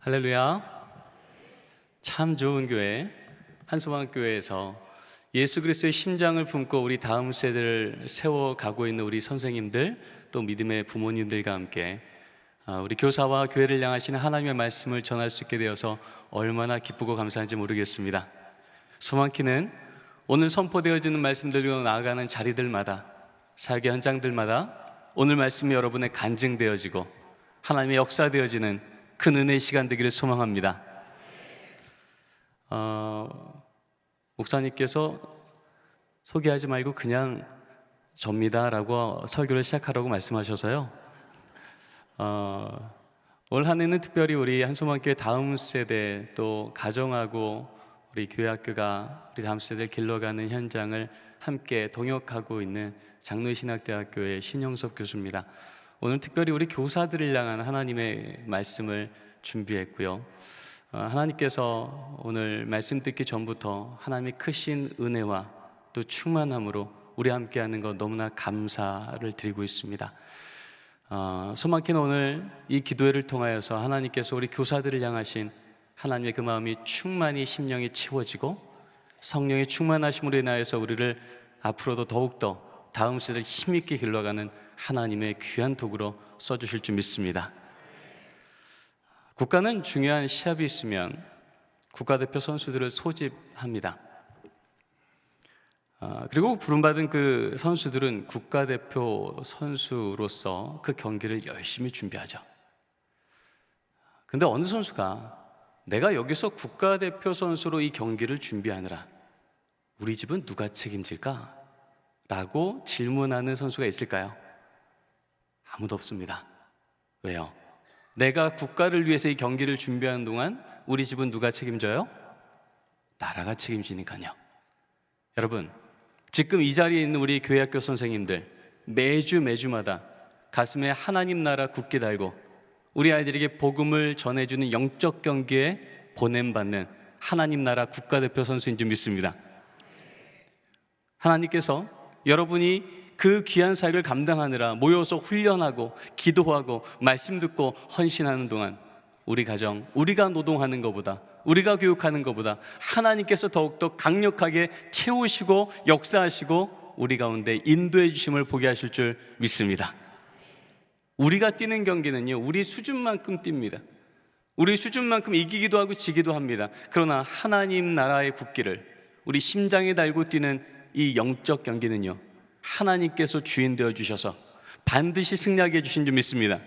할렐루야. 참 좋은 교회 한소망교회에서 예수 그리스도의 심장을 품고 우리 다음 세대를 세워가고 있는 우리 선생님들, 또 믿음의 부모님들과 함께 우리 교사와 교회를 향하시는 하나님의 말씀을 전할 수 있게 되어서 얼마나 기쁘고 감사한지 모르겠습니다. 소망키는 오늘 선포되어지는 말씀들로 나아가는 자리들마다, 삶의 현장들마다 오늘 말씀이 여러분의 간증되어지고 하나님의 역사되어지는 큰 은혜의 시간 되기를 소망합니다. 목사님께서 소개하지 말고 그냥 접니다라고 설교를 시작하라고 말씀하셔서요. 올 한 해는 특별히 우리 한소망교회 다음 세대, 또 가정하고 우리 교회학교가 우리 다음 세대를 길러가는 현장을 함께 동역하고 있는 장로신학대학교의 신영섭 교수입니다. 오늘 특별히 우리 교사들을 향한 하나님의 말씀을 준비했고요. 하나님께서 오늘 말씀 듣기 전부터 하나님의 크신 은혜와 또 충만함으로 우리 함께하는 것 너무나 감사를 드리고 있습니다. 소망키는 오늘 이 기도회를 통하여서 하나님께서 우리 교사들을 향하신 하나님의 그 마음이 충만히 심령이 채워지고 성령의 충만하심으로 인하여서 우리를 앞으로도 더욱더 다음 세대를 힘있게 길러가는 하나님의 귀한 도구로 써주실 줄 믿습니다. 국가는 중요한 시합이 있으면 국가대표 선수들을 소집합니다. 그리고 부름받은 그 선수들은 국가대표 선수로서 그 경기를 열심히 준비하죠. 근데 어느 선수가 내가 여기서 국가대표 선수로 이 경기를 준비하느라 우리 집은 누가 책임질까? 라고 질문하는 선수가 있을까요? 아무도 없습니다. 왜요? 내가 국가를 위해서 이 경기를 준비하는 동안 우리 집은 누가 책임져요? 나라가 책임지니까요. 여러분, 지금 이 자리에 있는 우리 교회학교 선생님들 매주마다 가슴에 하나님 나라 굳게 달고 우리 아이들에게 복음을 전해주는 영적 경기에 보냄받는 하나님 나라 국가대표 선수인 줄 믿습니다. 하나님께서 여러분이 그 귀한 사역을 감당하느라 모여서 훈련하고 기도하고 말씀 듣고 헌신하는 동안 우리 가정, 우리가 노동하는 것보다, 우리가 교육하는 것보다 하나님께서 더욱더 강력하게 채우시고 역사하시고 우리 가운데 인도해 주심을 보게 하실 줄 믿습니다. 우리가 뛰는 경기는요, 우리 수준만큼 뜁니다. 우리 수준만큼 이기기도 하고 지기도 합니다. 그러나 하나님 나라의 국기를 우리 심장에 달고 뛰는 이 영적 경기는요, 하나님께서 주인 되어 주셔서 반드시 승리하게 해주신 줄 믿습니다.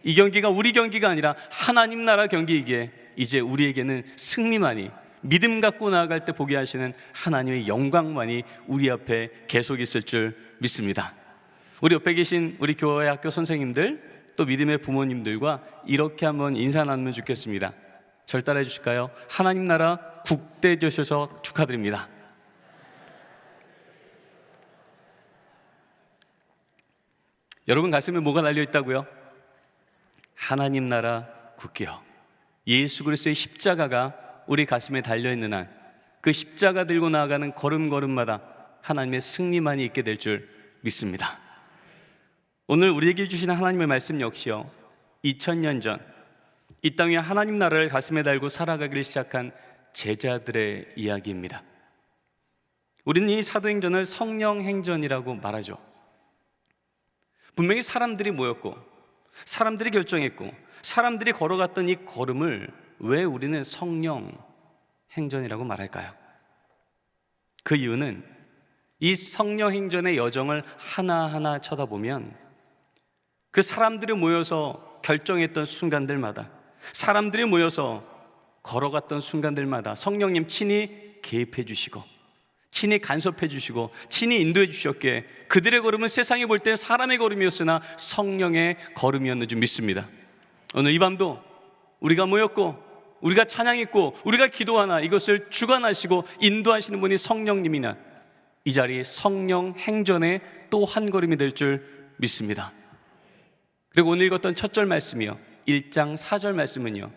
이 경기가 우리 경기가 아니라 하나님 나라 경기이기에 이제 우리에게는 승리만이, 믿음 갖고 나아갈 때 보게 하시는 하나님의 영광만이 우리 앞에 계속 있을 줄 믿습니다. 우리 옆에 계신 우리 교회 학교 선생님들, 또 믿음의 부모님들과 이렇게 한번 인사 나누면 좋겠습니다. 절 따라해 주실까요? 하나님 나라 국대 되셔서 축하드립니다. 여러분 가슴에 뭐가 달려 있다고요? 하나님 나라 국기요. 예수 그리스도의 십자가가 우리 가슴에 달려 있는 한 그 십자가 들고 나아가는 걸음걸음마다 하나님의 승리만이 있게 될 줄 믿습니다. 오늘 우리에게 주시는 하나님의 말씀 역시요, 2000년 전 이 땅에 하나님 나라를 가슴에 달고 살아가기를 시작한 제자들의 이야기입니다. 우리는 이 사도행전을 성령행전이라고 말하죠. 분명히 사람들이 모였고 사람들이 결정했고 사람들이 걸어갔던 이 걸음을 왜 우리는 성령 행전이라고 말할까요? 그 이유는 이 성령 행전의 여정을 하나하나 쳐다보면 그 사람들이 모여서 결정했던 순간들마다, 사람들이 모여서 걸어갔던 순간들마다 성령님 친히 개입해 주시고 친히 간섭해 주시고 친히 인도해 주셨기에 그들의 걸음은 세상이 볼 때 사람의 걸음이었으나 성령의 걸음이었는 줄 믿습니다. 오늘 이 밤도 우리가 모였고 우리가 찬양했고 우리가 기도하나 이것을 주관하시고 인도하시는 분이 성령님이나 이 자리 성령 행전의 또 한 걸음이 될 줄 믿습니다. 그리고 오늘 읽었던 첫 절 말씀이요, 1장 4절 말씀은요,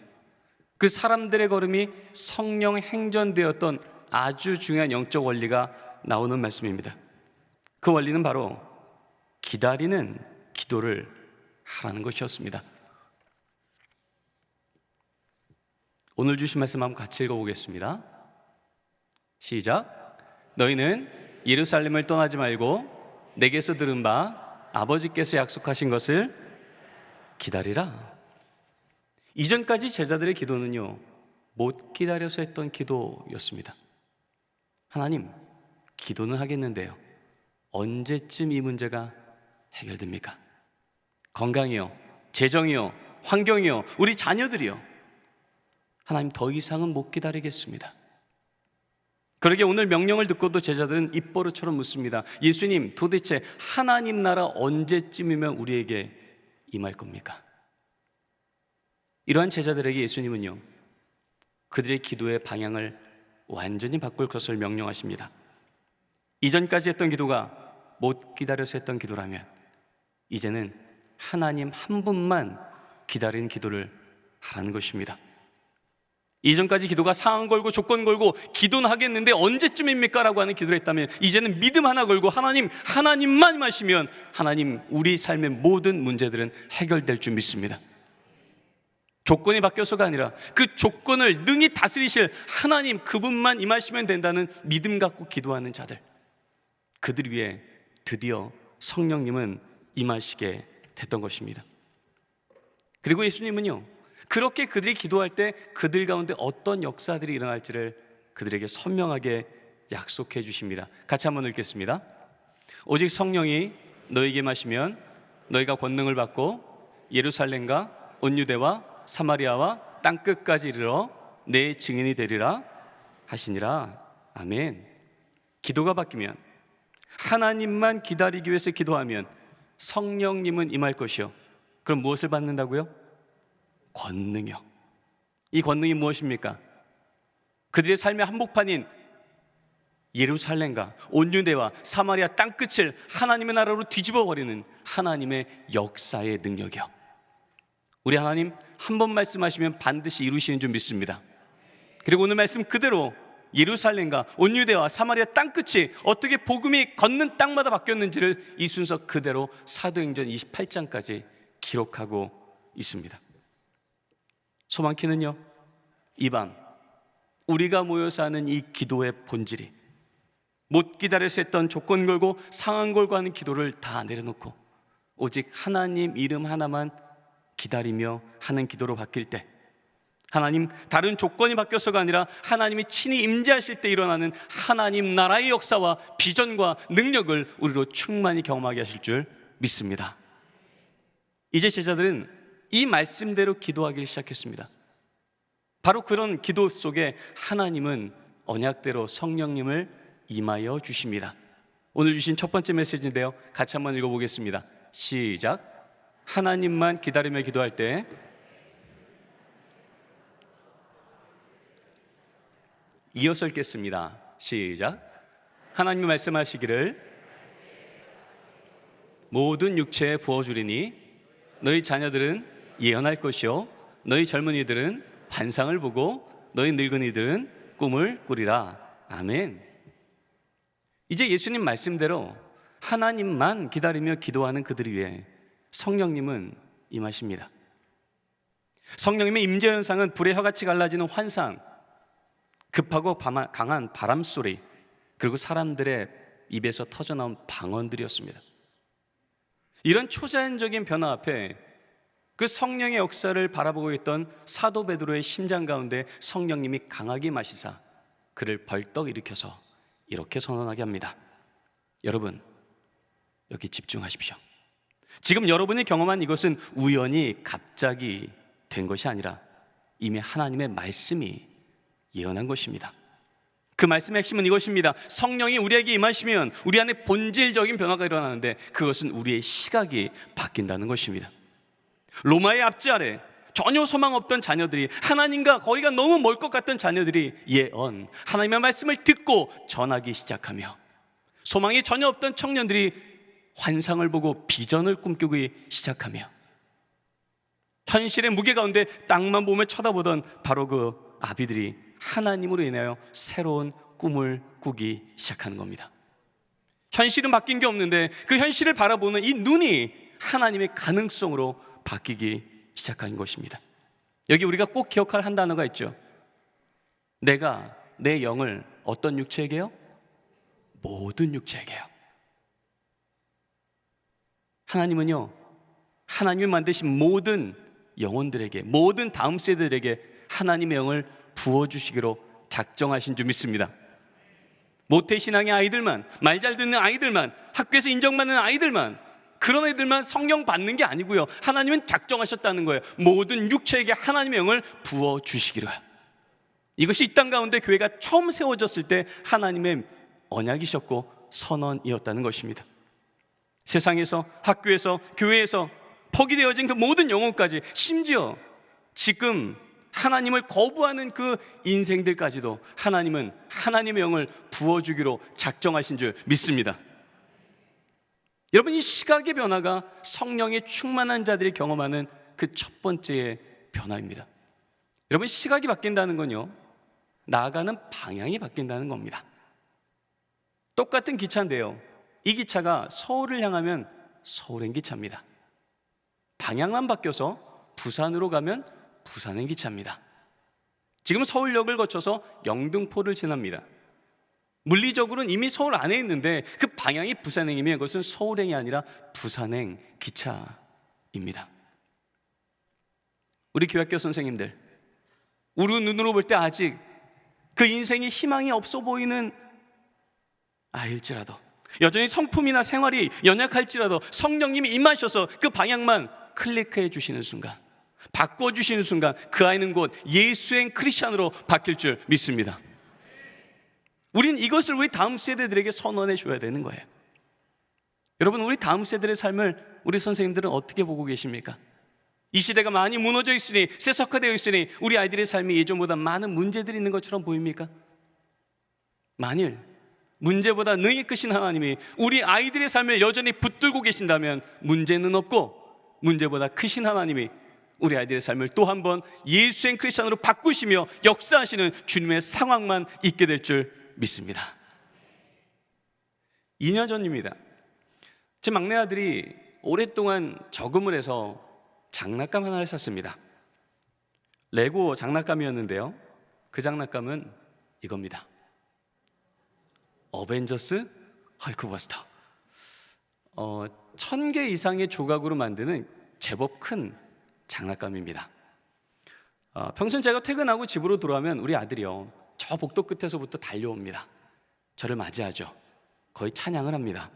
그 사람들의 걸음이 성령 행전되었던 아주 중요한 영적 원리가 나오는 말씀입니다. 그 원리는 바로 기다리는 기도를 하라는 것이었습니다. 오늘 주신 말씀 한번 같이 읽어보겠습니다. 시작. 너희는 예루살렘을 떠나지 말고 내게서 들은 바 아버지께서 약속하신 것을 기다리라. 이전까지 제자들의 기도는요, 못 기다려서 했던 기도였습니다. 하나님, 기도는 하겠는데요, 언제쯤 이 문제가 해결됩니까? 건강이요, 재정이요, 환경이요, 우리 자녀들이요. 하나님, 더 이상은 못 기다리겠습니다. 그러게 오늘 명령을 듣고도 제자들은 입버릇처럼 묻습니다. 예수님, 도대체 하나님 나라 언제쯤이면 우리에게 임할 겁니까? 이러한 제자들에게 예수님은요, 그들의 기도의 방향을 완전히 바꿀 것을 명령하십니다. 이전까지 했던 기도가 못 기다려서 했던 기도라면 이제는 하나님 한 분만 기다린 기도를 하라는 것입니다. 이전까지 기도가 상황 걸고 조건 걸고 기도는 하겠는데 언제쯤입니까? 라고 하는 기도를 했다면 이제는 믿음 하나 걸고 하나님만 임하시면 하나님, 우리 삶의 모든 문제들은 해결될 줄 믿습니다. 조건이 바뀌어서가 아니라 그 조건을 능히 다스리실 하나님, 그분만 임하시면 된다는 믿음 갖고 기도하는 자들, 그들 위해 드디어 성령님은 임하시게 됐던 것입니다. 그리고 예수님은요, 그렇게 그들이 기도할 때 그들 가운데 어떤 역사들이 일어날지를 그들에게 선명하게 약속해 주십니다. 같이 한번 읽겠습니다. 오직 성령이 너희에게 임하시면 너희가 권능을 받고 예루살렘과 온 유대와 사마리아와 땅끝까지 이르러 내 증인이 되리라 하시니라. 아멘. 기도가 바뀌면, 하나님만 기다리기 위해서 기도하면 성령님은 임할 것이요. 그럼 무엇을 받는다고요? 권능이요. 이 권능이 무엇입니까? 그들의 삶의 한복판인 예루살렘과 온 유대와 사마리아 땅끝을 하나님의 나라로 뒤집어버리는 하나님의 역사의 능력이요. 우리 하나님 한 번 말씀하시면 반드시 이루시는 줄 믿습니다. 그리고 오늘 말씀 그대로 예루살렘과 온 유대와 사마리아 땅끝이 어떻게 복음이 걷는 땅마다 바뀌었는지를 이 순서 그대로 사도행전 28장까지 기록하고 있습니다. 소망키는요, 이 밤 우리가 모여서 하는 이 기도의 본질이 못 기다려서 했던 조건 걸고 상황 걸고 하는 기도를 다 내려놓고 오직 하나님 이름 하나만 기다리며 하는 기도로 바뀔 때, 하나님 다른 조건이 바뀌어서가 아니라 하나님이 친히 임재하실 때 일어나는 하나님 나라의 역사와 비전과 능력을 우리로 충만히 경험하게 하실 줄 믿습니다. 이제 제자들은 이 말씀대로 기도하기 시작했습니다. 바로 그런 기도 속에 하나님은 언약대로 성령님을 임하여 주십니다. 오늘 주신 첫 번째 메시지인데요, 같이 한번 읽어보겠습니다. 시작. 하나님만 기다리며 기도할 때 이어서 읽겠습니다. 시작. 하나님이 말씀하시기를 모든 육체에 부어주리니 너희 자녀들은 예언할 것이요 너희 젊은이들은 환상을 보고 너희 늙은이들은 꿈을 꾸리라. 아멘. 이제 예수님 말씀대로 하나님만 기다리며 기도하는 그들 위해 성령님은 임하십니다. 성령님의 임재 현상은 불의 혀같이 갈라지는 환상, 급하고 강한 바람소리, 그리고 사람들의 입에서 터져나온 방언들이었습니다. 이런 초자연적인 변화 앞에 그 성령의 역사를 바라보고 있던 사도 베드로의 심장 가운데 성령님이 강하게 임하시사 그를 벌떡 일으켜서 이렇게 선언하게 합니다. 여러분, 여기 집중하십시오. 지금 여러분이 경험한 이것은 우연히 갑자기 된 것이 아니라 이미 하나님의 말씀이 예언한 것입니다. 그 말씀의 핵심은 이것입니다. 성령이 우리에게 임하시면 우리 안에 본질적인 변화가 일어나는데 그것은 우리의 시각이 바뀐다는 것입니다. 로마의 압제 아래 전혀 소망 없던 자녀들이, 하나님과 거리가 너무 멀 것 같던 자녀들이 예언, 하나님의 말씀을 듣고 전하기 시작하며, 소망이 전혀 없던 청년들이 환상을 보고 비전을 꿈꾸기 시작하며, 현실의 무게 가운데 땅만 보며 쳐다보던 바로 그 아비들이 하나님으로 인하여 새로운 꿈을 꾸기 시작하는 겁니다. 현실은 바뀐 게 없는데 그 현실을 바라보는 이 눈이 하나님의 가능성으로 바뀌기 시작한 것입니다. 여기 우리가 꼭 기억할 한 단어가 있죠. 내가 내 영을 어떤 육체에게요? 모든 육체에게요. 하나님은요, 하나님이 만드신 모든 영혼들에게, 모든 다음 세대들에게 하나님의 영을 부어주시기로 작정하신 줄 믿습니다. 모태신앙의 아이들만, 말 잘 듣는 아이들만, 학교에서 인정받는 아이들만, 그런 애들만 성령 받는 게 아니고요, 하나님은 작정하셨다는 거예요. 모든 육체에게 하나님의 영을 부어주시기로요. 이것이 이 땅 가운데 교회가 처음 세워졌을 때 하나님의 언약이셨고 선언이었다는 것입니다. 세상에서, 학교에서, 교회에서 포기되어진 그 모든 영혼까지, 심지어 지금 하나님을 거부하는 그 인생들까지도 하나님은 하나님의 영을 부어주기로 작정하신 줄 믿습니다. 여러분, 이 시각의 변화가 성령에 충만한 자들이 경험하는 그 첫 번째의 변화입니다. 여러분, 시각이 바뀐다는 건요, 나아가는 방향이 바뀐다는 겁니다. 똑같은 기차인데요, 이 기차가 서울을 향하면 서울행 기차입니다. 방향만 바뀌어서 부산으로 가면 부산행 기차입니다. 지금 서울역을 거쳐서 영등포를 지납니다. 물리적으로는 이미 서울 안에 있는데 그 방향이 부산행이면 그것은 서울행이 아니라 부산행 기차입니다. 우리 교학교 선생님들, 우리 눈으로 볼 때 아직 그 인생이 희망이 없어 보이는 아이일지라도, 여전히 성품이나 생활이 연약할지라도 성령님이 임하셔서 그 방향만 클릭해 주시는 순간, 바꿔주시는 순간, 그 아이는 곧 예수행 크리스찬으로 바뀔 줄 믿습니다. 우린 이것을 우리 다음 세대들에게 선언해 줘야 되는 거예요. 여러분, 우리 다음 세대의 삶을 우리 선생님들은 어떻게 보고 계십니까? 이 시대가 많이 무너져 있으니, 세속화되어 있으니 우리 아이들의 삶이 예전보다 많은 문제들이 있는 것처럼 보입니까? 만일 문제보다 능히 크신 하나님이 우리 아이들의 삶을 여전히 붙들고 계신다면 문제는 없고, 문제보다 크신 하나님이 우리 아이들의 삶을 또 한 번 예수행 크리스찬으로 바꾸시며 역사하시는 주님의 상황만 있게 될 줄 믿습니다. 2년 전입니다. 제 막내 아들이 오랫동안 저금을 해서 장난감 하나를 샀습니다. 레고 장난감이었는데요, 그 장난감은 이겁니다. 어벤져스 헐크버스터. 1000개 이상의 조각으로 만드는 제법 큰 장난감입니다. 평소에 제가 퇴근하고 집으로 돌아오면 우리 아들이요, 저 복도 끝에서부터 달려옵니다. 저를 맞이하죠. 거의 찬양을 합니다.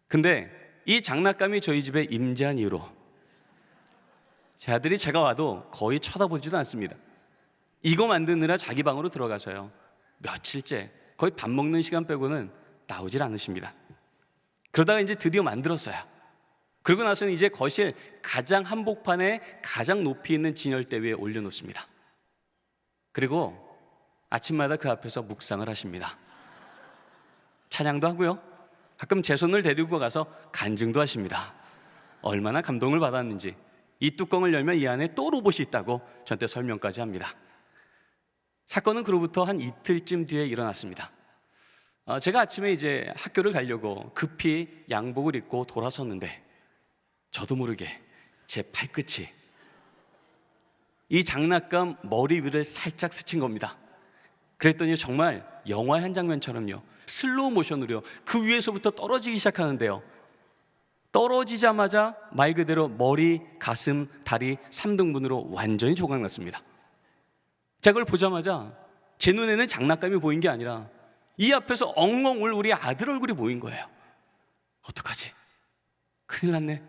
근데 이 장난감이 저희 집에 임재한 이후로 제 아들이 제가 와도 거의 쳐다보지도 않습니다. 이거 만드느라 자기 방으로 들어가서요, 며칠째 거의 밥 먹는 시간 빼고는 나오질 않으십니다. 그러다가 이제 드디어 만들었어요. 그러고 나서는 이제 거실 가장 한복판에 가장 높이 있는 진열대 위에 올려놓습니다. 그리고 아침마다 그 앞에서 묵상을 하십니다. 찬양도 하고요, 가끔 제 손을 데리고 가서 간증도 하십니다. 얼마나 감동을 받았는지, 이 뚜껑을 열면 이 안에 또 로봇이 있다고 저한테 설명까지 합니다. 사건은 그로부터 한 이틀쯤 뒤에 일어났습니다. 제가 아침에 이제 학교를 가려고 급히 양복을 입고 돌아섰는데 저도 모르게 제 팔끝이 이 장난감 머리 위를 살짝 스친 겁니다. 그랬더니 정말 영화 한 장면처럼요, 슬로우 모션으로요, 그 위에서부터 떨어지기 시작하는데요, 떨어지자마자 말 그대로 머리, 가슴, 다리 3등분으로 완전히 조각났습니다. 제가 그걸 보자마자 제 눈에는 장난감이 보인 게 아니라 이 앞에서 엉엉 울 우리 아들 얼굴이 보인 거예요. 어떡하지? 큰일 났네.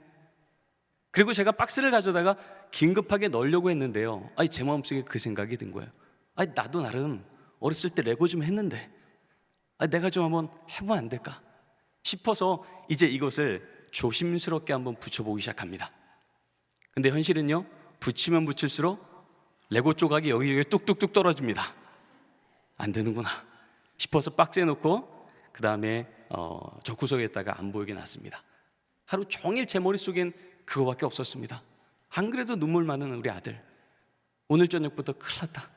그리고 제가 박스를 가져다가 긴급하게 넣으려고 했는데요, 제 마음속에 그 생각이 든 거예요. 나도 나름 어렸을 때 레고 좀 했는데 내가 좀 한번 해보면 안 될까 싶어서 이제 이것을 조심스럽게 한번 붙여보기 시작합니다. 근데 현실은요, 붙이면 붙일수록 레고 조각이 여기저기 뚝뚝뚝 떨어집니다. 안 되는구나 싶어서 박스에 넣고 그 다음에 저 구석에다가 안 보이게 놨습니다. 하루 종일 제 머릿속엔 그거밖에 없었습니다. 안 그래도 눈물 많은 우리 아들, 오늘 저녁부터 큰일 났다.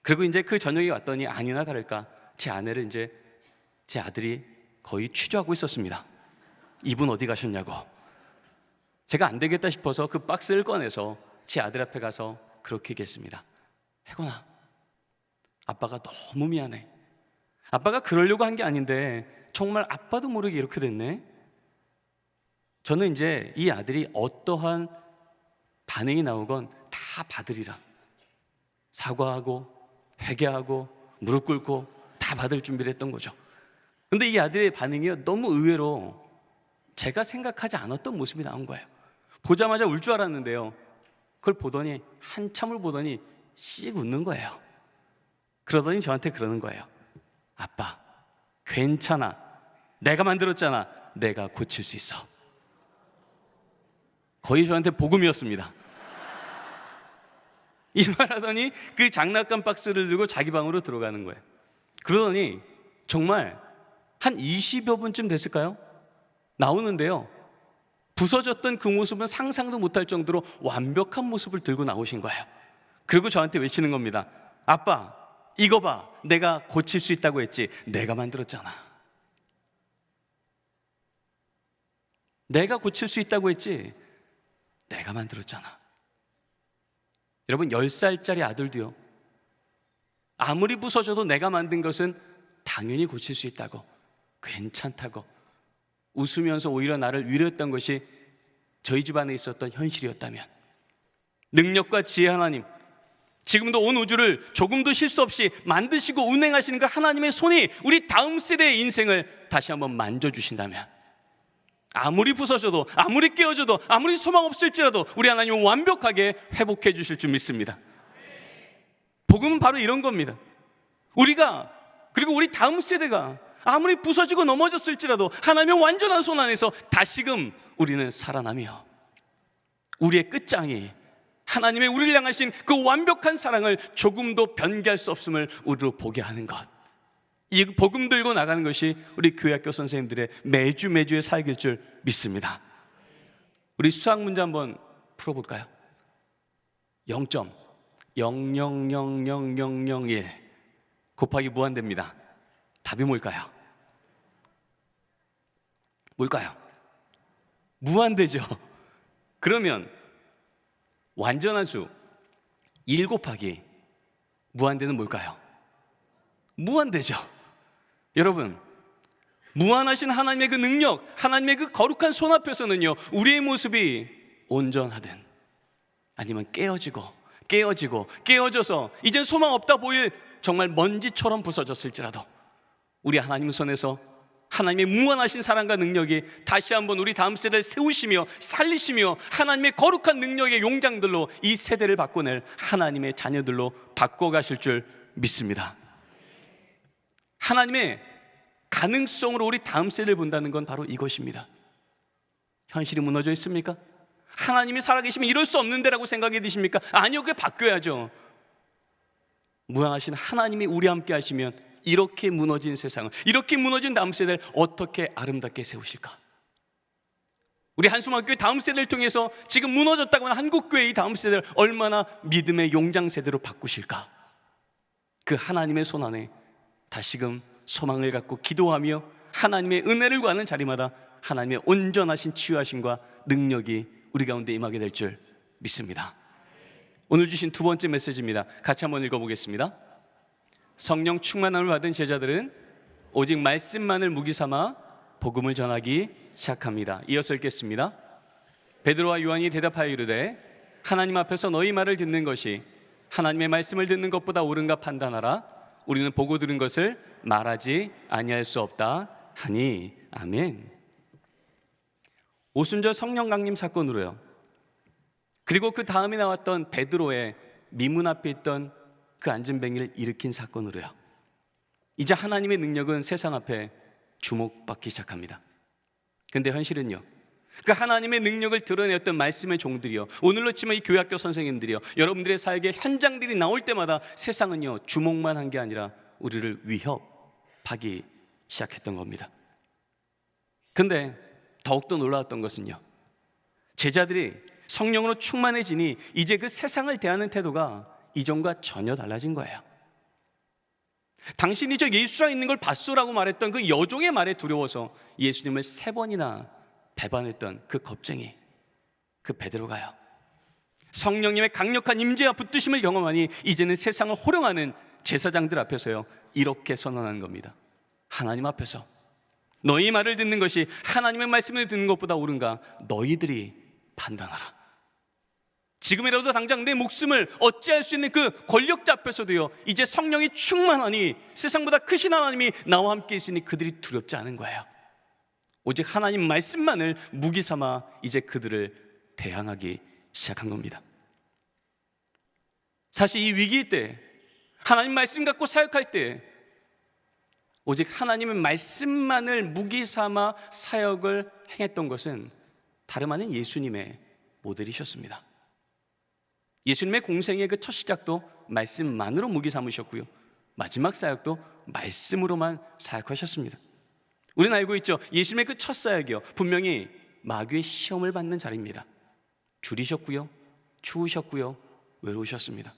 그리고 이제 그 저녁에 왔더니 아니나 다를까 제 아내를 이제 제 아들이 거의 취조하고 있었습니다. 이분 어디 가셨냐고. 제가 안 되겠다 싶어서 그 박스를 꺼내서 제 아들 앞에 가서 그렇게 얘기했습니다. 혜건아, 아빠가 너무 미안해. 아빠가 그러려고 한 게 아닌데 정말 아빠도 모르게 이렇게 됐네. 저는 이제 이 아들이 어떠한 반응이 나오건 다 받으리라. 사과하고 회개하고 무릎 꿇고 다 받을 준비를 했던 거죠. 근데 이 아들의 반응이 너무 의외로 제가 생각하지 않았던 모습이 나온 거예요. 보자마자 울 줄 알았는데요, 그걸 보더니 한참을 보더니 씩 웃는 거예요. 그러더니 저한테 그러는 거예요. 아빠, 괜찮아. 내가 만들었잖아. 내가 고칠 수 있어. 거의 저한테 복음이었습니다. 이 말하더니 그 장난감 박스를 들고 자기 방으로 들어가는 거예요. 그러더니 정말 한 20여 분쯤 됐을까요? 나오는데요, 부서졌던 그 모습은 상상도 못할 정도로 완벽한 모습을 들고 나오신 거예요. 그리고 저한테 외치는 겁니다. 아빠, 이거 봐. 내가 고칠 수 있다고 했지. 내가 만들었잖아. 내가 고칠 수 있다고 했지. 내가 만들었잖아. 여러분, 10살짜리 아들도요, 아무리 부서져도 내가 만든 것은 당연히 고칠 수 있다고, 괜찮다고 웃으면서 오히려 나를 위로했던 것이 저희 집안에 있었던 현실이었다면, 능력과 지혜 하나님, 지금도 온 우주를 조금도 실수 없이 만드시고 운행하시는 그 하나님의 손이 우리 다음 세대의 인생을 다시 한번 만져주신다면, 아무리 부서져도, 아무리 깨어져도, 아무리 소망 없을지라도 우리 하나님은 완벽하게 회복해 주실 줄 믿습니다. 복음은 바로 이런 겁니다. 우리가, 그리고 우리 다음 세대가 아무리 부서지고 넘어졌을지라도 하나님의 완전한 손 안에서 다시금 우리는 살아나며, 우리의 끝장이 하나님의 우리를 향하신 그 완벽한 사랑을 조금도 변개할 수 없음을 우리로 보게 하는 것, 이 복음 들고 나가는 것이 우리 교회학교 선생님들의 매주의 사역일 줄 믿습니다. 우리 수학 문제 한번 풀어볼까요? 0.000001 곱하기 무한대입니다. 답이 뭘까요? 뭘까요? 무한대죠. 그러면 완전한 수 1 곱하기 무한대는 뭘까요? 무한대죠. 여러분, 무한하신 하나님의 그 능력, 하나님의 그 거룩한 손 앞에서는요, 우리의 모습이 온전하든 아니면 깨어져서 이젠 소망 없다 보일 정말 먼지처럼 부서졌을지라도 우리 하나님 손에서 하나님의 무한하신 사랑과 능력이 다시 한번 우리 다음 세대를 세우시며 살리시며 하나님의 거룩한 능력의 용장들로 이 세대를 바꿔낼 하나님의 자녀들로 바꿔가실 줄 믿습니다. 하나님의 가능성으로 우리 다음 세대를 본다는 건 바로 이것입니다. 현실이 무너져 있습니까? 하나님이 살아계시면 이럴 수 없는데라고 생각이 드십니까? 아니요, 그게 바뀌어야죠. 무한하신 하나님이 우리 함께 하시면 이렇게 무너진 세상을, 이렇게 무너진 다음 세대를 어떻게 아름답게 세우실까? 우리 한숨학교의 다음 세대를 통해서 지금 무너졌다고 하는 한국교회의 다음 세대를 얼마나 믿음의 용장 세대로 바꾸실까? 그 하나님의 손 안에 다시금 소망을 갖고 기도하며 하나님의 은혜를 구하는 자리마다 하나님의 온전하신 치유하심과 능력이 우리 가운데 임하게 될 줄 믿습니다. 오늘 주신 두 번째 메시지입니다. 같이 한번 읽어보겠습니다. 성령 충만함을 받은 제자들은 오직 말씀만을 무기 삼아 복음을 전하기 시작합니다. 이어서 읽겠습니다. 베드로와 요한이 대답하여 이르되 하나님 앞에서 너희 말을 듣는 것이 하나님의 말씀을 듣는 것보다 옳은가 판단하라. 우리는 보고 들은 것을 말하지 아니할 수 없다 하니. 아멘. 오순절 성령 강림 사건으로요, 그리고 그 다음에 나왔던 베드로의 미문 앞에 있던 그 안전뱅이를 일으킨 사건으로요, 이제 하나님의 능력은 세상 앞에 주목받기 시작합니다. 근데 현실은요, 그 하나님의 능력을 드러내었던 말씀의 종들이요, 오늘로 치면 이 교회학교 선생님들이요, 여러분들의 사역의 현장들이 나올 때마다 세상은요, 주목만 한 게 아니라 우리를 위협하기 시작했던 겁니다. 근데 더욱더 놀라웠던 것은요, 제자들이 성령으로 충만해지니 이제 그 세상을 대하는 태도가 이전과 전혀 달라진 거예요. 당신이 저 예수랑 있는 걸 봤소라고 말했던 그 여종의 말에 두려워서 예수님을 3번이나 배반했던 그 겁쟁이, 그 베드로가요, 성령님의 강력한 임재와 붙드심을 경험하니 이제는 세상을 호령하는 제사장들 앞에서요 이렇게 선언한 겁니다. 하나님 앞에서 너희 말을 듣는 것이 하나님의 말씀을 듣는 것보다 옳은가 너희들이 판단하라. 지금이라도 당장 내 목숨을 어찌할 수 있는 그 권력자 앞에서도요 이제 성령이 충만하니 세상보다 크신 하나님이 나와 함께 있으니 그들이 두렵지 않은 거예요. 오직 하나님 말씀만을 무기 삼아 이제 그들을 대항하기 시작한 겁니다. 사실 이 위기 때 하나님 말씀 갖고 사역할 때 오직 하나님의 말씀만을 무기 삼아 사역을 행했던 것은 다름 아닌 예수님의 모델이셨습니다. 예수님의 공생의 그 첫 시작도 말씀만으로 무기 삼으셨고요 마지막 사역도 말씀으로만 사역하셨습니다. 우리는 알고 있죠. 예수님의 그 첫 사역이요 분명히 마귀의 시험을 받는 자리입니다. 줄이셨고요 추우셨고요 외로우셨습니다.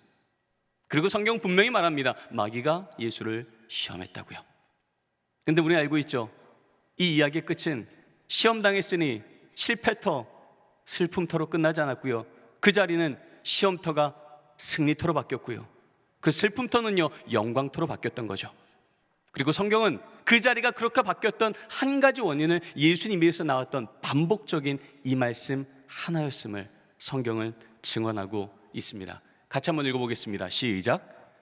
그리고 성경 분명히 말합니다. 마귀가 예수를 시험했다고요. 근데 우리는 알고 있죠. 이 이야기의 끝은 시험당했으니 실패터, 슬픔터로 끝나지 않았고요 그 자리는 시험터가 승리터로 바뀌었고요 그 슬픔터는요 영광터로 바뀌었던 거죠. 그리고 성경은 그 자리가 그렇게 바뀌었던 한 가지 원인을 예수님 위에서 나왔던 반복적인 이 말씀 하나였음을 성경은 증언하고 있습니다. 같이 한번 읽어보겠습니다. 시작.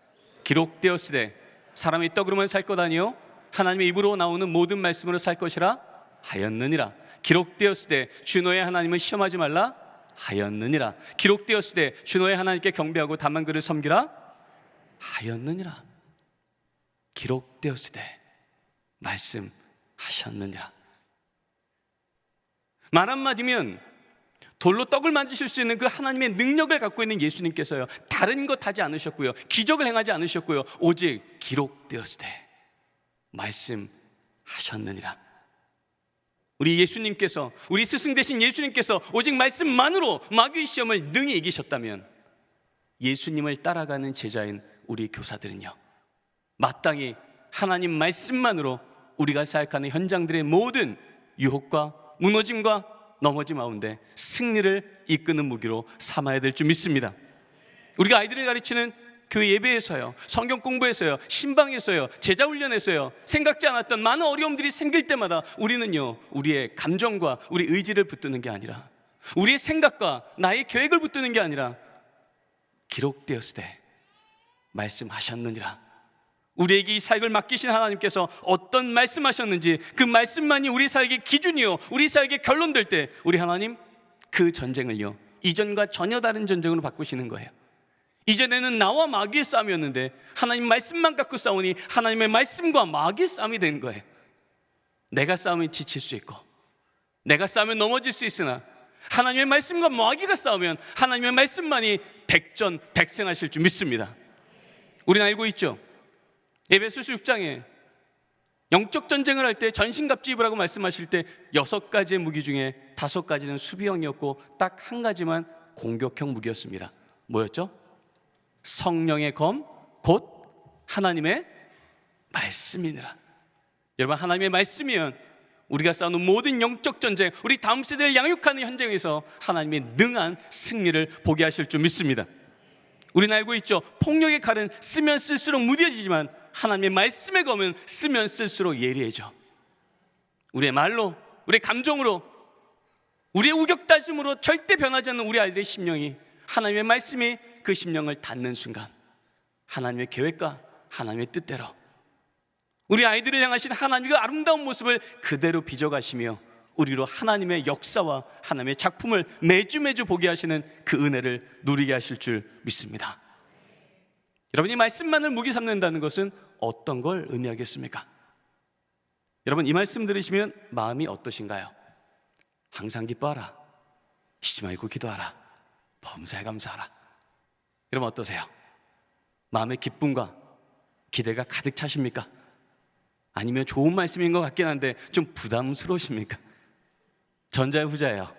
기록되었으되 사람이 떡으로만 살 것 아니요 하나님의 입으로 나오는 모든 말씀으로 살 것이라 하였느니라. 기록되었으되 주 너의 하나님을 시험하지 말라 하였느니라. 기록되었으되 주 너의 하나님께 경배하고 다만 그를 섬기라 하였느니라. 기록되었으되 말씀하셨느니라. 말 한마디면 돌로 떡을 만드실 수 있는 그 하나님의 능력을 갖고 있는 예수님께서요 다른 것 하지 않으셨고요 기적을 행하지 않으셨고요 오직 기록되었으되 말씀하셨느니라. 우리 예수님께서 우리 스승 되신 예수님께서 오직 말씀만으로 마귀의 시험을 능히 이기셨다면 예수님을 따라가는 제자인 우리 교사들은요 마땅히 하나님 말씀만으로 우리가 사역하는 현장들의 모든 유혹과 무너짐과 넘어짐 가운데 승리를 이끄는 무기로 삼아야 될 줄 믿습니다. 우리가 아이들을 가르치는 교회 예배에서요 성경 공부에서요 신방에서요 제자 훈련에서요 생각지 않았던 많은 어려움들이 생길 때마다 우리는요 우리의 감정과 우리 의지를 붙드는 게 아니라 우리의 생각과 나의 계획을 붙드는 게 아니라 기록되었으되 말씀하셨느니라. 우리에게 이 사역을 맡기신 하나님께서 어떤 말씀하셨는지 그 말씀만이 우리 사역의 기준이요 우리 사역의 결론 될 때 우리 하나님 그 전쟁을요 이전과 전혀 다른 전쟁으로 바꾸시는 거예요. 이전에는 나와 마귀의 싸움이었는데 하나님 말씀만 갖고 싸우니 하나님의 말씀과 마귀의 싸움이 된 거예요. 내가 싸우면 지칠 수 있고 내가 싸우면 넘어질 수 있으나 하나님의 말씀과 마귀가 싸우면 하나님의 말씀만이 백전백승하실 줄 믿습니다. 우리는 알고 있죠. 에베소서 6장에 영적 전쟁을 할 때 전신갑주 입으라고 말씀하실 때 6가지의 무기 중에 5가지는 수비형이었고 딱 한 가지만 공격형 무기였습니다. 뭐였죠? 성령의 검, 곧 하나님의 말씀이니라. 여러분 하나님의 말씀이면 우리가 싸우는 모든 영적 전쟁, 우리 다음 세대를 양육하는 현장에서 하나님의 능한 승리를 보게 하실 줄 믿습니다. 우리는 알고 있죠. 폭력의 칼은 쓰면 쓸수록 무뎌지지만 하나님의 말씀의 검은 쓰면 쓸수록 예리해져. 우리의 말로, 우리의 감정으로, 우리의 우격다짐으로 절대 변하지 않는 우리 아이들의 심령이 하나님의 말씀이 그 심령을 닫는 순간 하나님의 계획과 하나님의 뜻대로 우리 아이들을 향하신 하나님의 아름다운 모습을 그대로 빚어가시며 우리로 하나님의 역사와 하나님의 작품을 매주 보게 하시는 그 은혜를 누리게 하실 줄 믿습니다. 여러분 이 말씀만을 무기 삼는다는 것은 어떤 걸 의미하겠습니까? 여러분 이 말씀 들으시면 마음이 어떠신가요? 항상 기뻐하라, 쉬지 말고 기도하라, 범사에 감사하라. 여러분 어떠세요? 마음의 기쁨과 기대가 가득 차십니까? 아니면 좋은 말씀인 것 같긴 한데 좀 부담스러우십니까? 전자의 후자예요.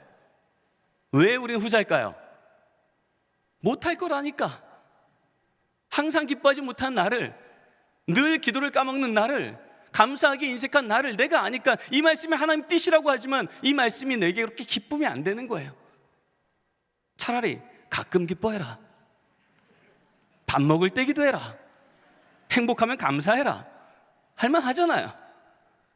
왜 우리는 후자일까요? 못할 거라니까. 항상 기뻐하지 못한 나를, 늘 기도를 까먹는 나를, 감사하게 인색한 나를 내가 아니까 이 말씀이 하나님 뜻이라고 하지만 이 말씀이 내게 그렇게 기쁨이 안 되는 거예요. 차라리 가끔 기뻐해라. 밥 먹을 때 기도해라. 행복하면 감사해라 할만 하잖아요.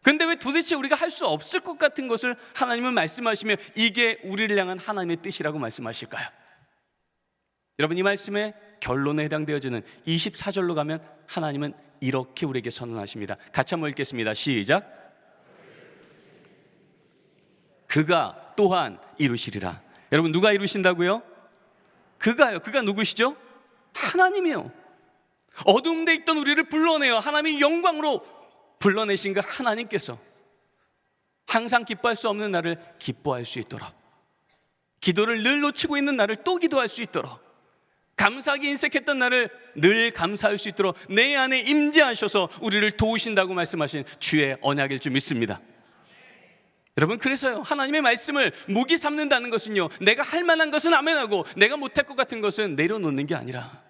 근데 왜 도대체 우리가 할 수 없을 것 같은 것을 하나님은 말씀하시며 이게 우리를 향한 하나님의 뜻이라고 말씀하실까요? 여러분, 이 말씀의 결론에 해당되어지는 24절로 가면 하나님은 이렇게 우리에게 선언하십니다. 같이 한번 읽겠습니다. 시작. 그가 또한 이루시리라. 여러분, 누가 이루신다고요? 그가요. 그가 누구시죠? 하나님이요. 어두운 데 있던 우리를 불러내어 하나님의 영광으로 불러내신 그 하나님께서 항상 기뻐할 수 없는 나를 기뻐할 수 있도록, 기도를 늘 놓치고 있는 나를 또 기도할 수 있도록, 감사하게 인색했던 나를 늘 감사할 수 있도록 내 안에 임재하셔서 우리를 도우신다고 말씀하신 주의 언약일 줄 믿습니다. 여러분, 그래서요, 하나님의 말씀을 무기 삼는다는 것은요, 내가 할 만한 것은 아멘하고 내가 못할 것 같은 것은 내려놓는 게 아니라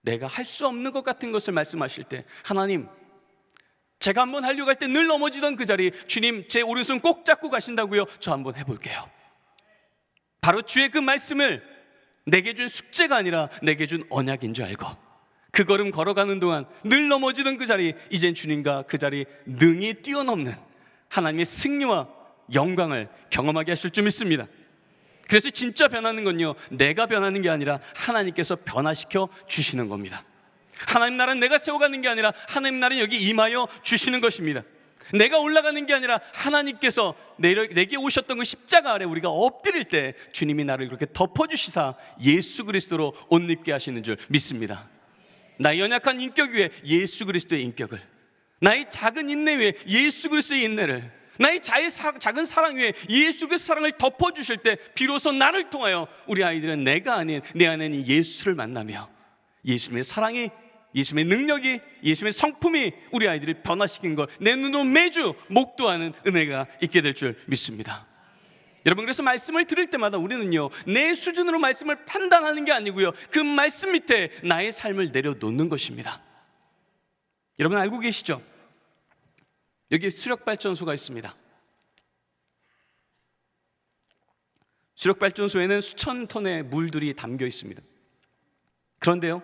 내가 할 수 없는 것 같은 것을 말씀하실 때, 하나님, 제가 한번 하려고 할 때 늘 넘어지던 그 자리, 주님 제 오른손 꼭 잡고 가신다고요? 저 한번 해볼게요. 바로 주의 그 말씀을 내게 준 숙제가 아니라 내게 준 언약인 줄 알고 그 걸음 걸어가는 동안 늘 넘어지던 그 자리, 이젠 주님과 그 자리 능히 뛰어넘는 하나님의 승리와 영광을 경험하게 하실 줄 믿습니다. 그래서 진짜 변하는 건요, 내가 변하는 게 아니라 하나님께서 변화시켜 주시는 겁니다. 하나님 나라는 내가 세워가는 게 아니라 하나님 나라는 여기 임하여 주시는 것입니다. 내가 올라가는 게 아니라 하나님께서 내게 오셨던 그 십자가 아래 우리가 엎드릴 때 주님이 나를 그렇게 덮어주시사 예수 그리스도로 옷 입게 하시는 줄 믿습니다. 나의 연약한 인격 위에 예수 그리스도의 인격을, 나의 작은 인내 위에 예수 그리스도의 인내를, 나의 작은 사랑 위에 예수 그리스도의 사랑을 덮어주실 때 비로소 나를 통하여 우리 아이들은 내가 아닌 내 안에는 예수를 만나며 예수님의 사랑이, 예수님의 능력이, 예수님의 성품이 우리 아이들을 변화시킨 걸 내 눈으로 매주 목도하는 은혜가 있게 될 줄 믿습니다. 여러분, 그래서 말씀을 들을 때마다 우리는요, 내 수준으로 말씀을 판단하는 게 아니고요, 그 말씀 밑에 나의 삶을 내려놓는 것입니다. 여러분, 알고 계시죠? 여기 수력발전소가 있습니다. 수력발전소에는 수천 톤의 물들이 담겨 있습니다. 그런데요,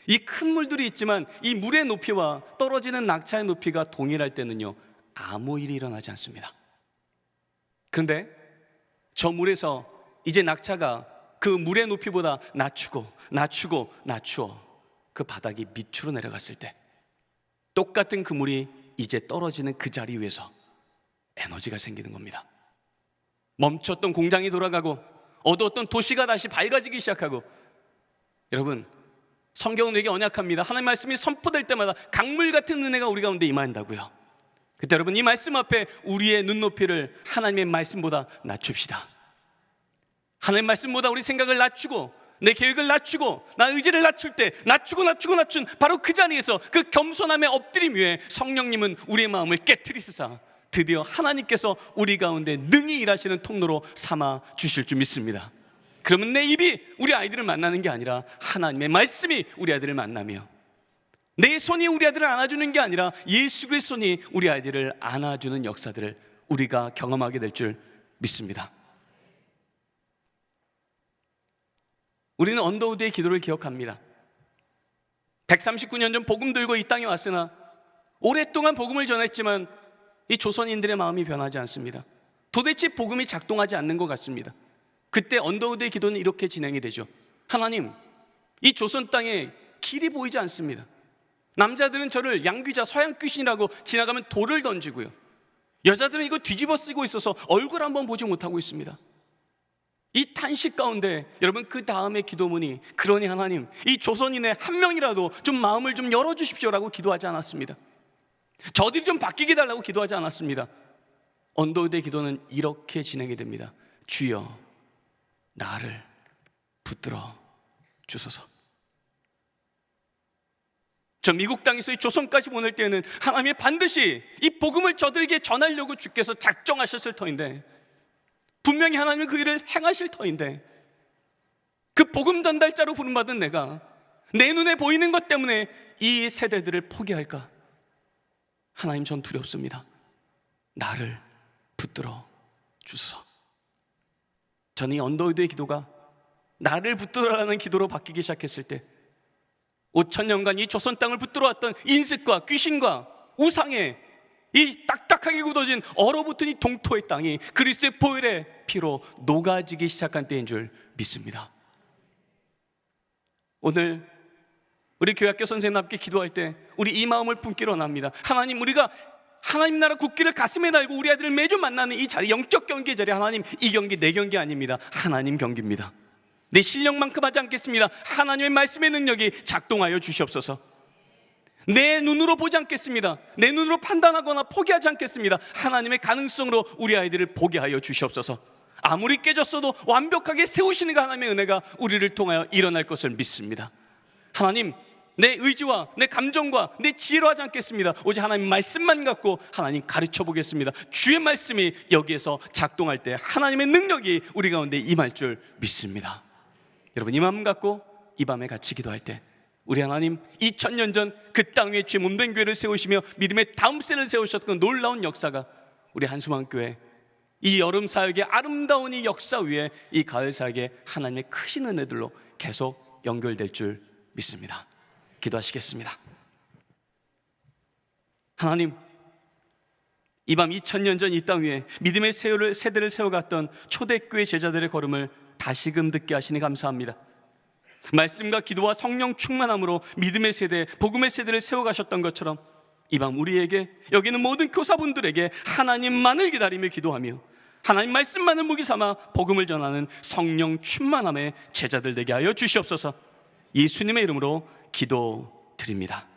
이 큰 물들이 있지만 이 물의 높이와 떨어지는 낙차의 높이가 동일할 때는요, 아무 일이 일어나지 않습니다. 그런데 저 물에서 이제 낙차가 그 물의 높이보다 낮추어 그 바닥이 밑으로 내려갔을 때 똑같은 그 물이 이제 떨어지는 그 자리 위에서 에너지가 생기는 겁니다. 멈췄던 공장이 돌아가고 어두웠던 도시가 다시 밝아지기 시작하고, 여러분, 성경은 되게 언약합니다. 하나님 말씀이 선포될 때마다 강물 같은 은혜가 우리 가운데 임한다고요. 그때 여러분, 이 말씀 앞에 우리의 눈높이를 하나님의 말씀보다 낮춥시다. 하나님 말씀보다 우리 생각을 낮추고 내 계획을 낮추고 나 의지를 낮출 때 낮춘 바로 그 자리에서 그 겸손함의 엎드림 위에 성령님은 우리의 마음을 깨트리시사 드디어 하나님께서 우리 가운데 능히 일하시는 통로로 삼아 주실 줄 믿습니다. 그러면 내 입이 우리 아이들을 만나는 게 아니라 하나님의 말씀이 우리 아이들을 만나며, 내 손이 우리 아이들을 안아주는 게 아니라 예수 그리스도의 손이 우리 아이들을 안아주는 역사들을 우리가 경험하게 될 줄 믿습니다. 우리는 언더우드의 기도를 기억합니다. 139년 전 복음 들고 이 땅에 왔으나 오랫동안 복음을 전했지만 이 조선인들의 마음이 변하지 않습니다. 도대체 복음이 작동하지 않는 것 같습니다. 그때 언더우드의 기도는 이렇게 진행이 되죠. 하나님, 이 조선 땅에 길이 보이지 않습니다. 남자들은 저를 양귀자 서양 귀신이라고 지나가면 돌을 던지고요, 여자들은 이거 뒤집어 쓰고 있어서 얼굴 한번 보지 못하고 있습니다. 이 탄식 가운데 여러분, 그 다음의 기도문이, 그러니 하나님, 이 조선인의 한 명이라도 좀 마음을 좀 열어주십시오라고 기도하지 않았습니다. 저들이 좀 바뀌게 달라고 기도하지 않았습니다. 언더우드의 기도는 이렇게 진행이 됩니다. 주여, 나를 붙들어 주소서. 저 미국 땅에서 이 조선까지 보낼 때에는 하나님이 반드시 이 복음을 저들에게 전하려고 주께서 작정하셨을 터인데, 분명히 하나님은 그 일을 행하실 터인데, 그 복음 전달자로 부름받은 내가 내 눈에 보이는 것 때문에 이 세대들을 포기할까? 하나님, 전 두렵습니다. 나를 붙들어 주소서. 저는 이 언더우드의 기도가 나를 붙들어라는 기도로 바뀌기 시작했을 때 5,000년간 이 조선 땅을 붙들어왔던 인색과 귀신과 우상의 이 딱딱하게 굳어진 얼어붙은 이 동토의 땅이 그리스도의 보혈의 피로 녹아지기 시작한 때인 줄 믿습니다. 오늘 우리 교회학교 선생님 함께 기도할 때 우리 이 마음을 품기로 원합니다. 하나님, 우리가 하나님 나라 국기를 가슴에 달고 우리 아이들을 매주 만나는 이 자리, 영적 경기의 자리, 하나님, 이 경기 내 경기 아닙니다. 하나님 경기입니다. 내 실력만큼 하지 않겠습니다. 하나님의 말씀의 능력이 작동하여 주시옵소서. 내 눈으로 보지 않겠습니다. 내 눈으로 판단하거나 포기하지 않겠습니다. 하나님의 가능성으로 우리 아이들을 보게 하여 주시옵소서. 아무리 깨졌어도 완벽하게 세우시는 그 하나님의 은혜가 우리를 통하여 일어날 것을 믿습니다. 하나님, 내 의지와 내 감정과 내 지혜로 하지 않겠습니다. 오직 하나님 말씀만 갖고 하나님 가르쳐 보겠습니다. 주의 말씀이 여기에서 작동할 때 하나님의 능력이 우리 가운데 임할 줄 믿습니다. 여러분, 이 마음 갖고 이 밤에 같이 기도할 때 우리 하나님 2000년 전 그 땅 위에 주의 몸된 교회를 세우시며 믿음의 다음 세를 세우셨던 놀라운 역사가 우리 한수망교회 이 여름 사역의 아름다운 이 역사 위에 이 가을 사역의 하나님의 크신 은혜들로 계속 연결될 줄 믿습니다. 기도하시겠습니다. 하나님, 이 밤 2000년 전 이 땅 위에 믿음의 세대를 세워갔던 초대교회 제자들의 걸음을 다시금 듣게 하시니 감사합니다. 말씀과 기도와 성령 충만함으로 믿음의 세대, 복음의 세대를 세워가셨던 것처럼 이 밤 우리에게, 여기 있는 모든 교사분들에게 하나님만을 기다리며 기도하며 하나님 말씀만을 무기 삼아 복음을 전하는 성령 충만함의 제자들 되게 하여 주시옵소서. 예수님의 이름으로 기도드립니다.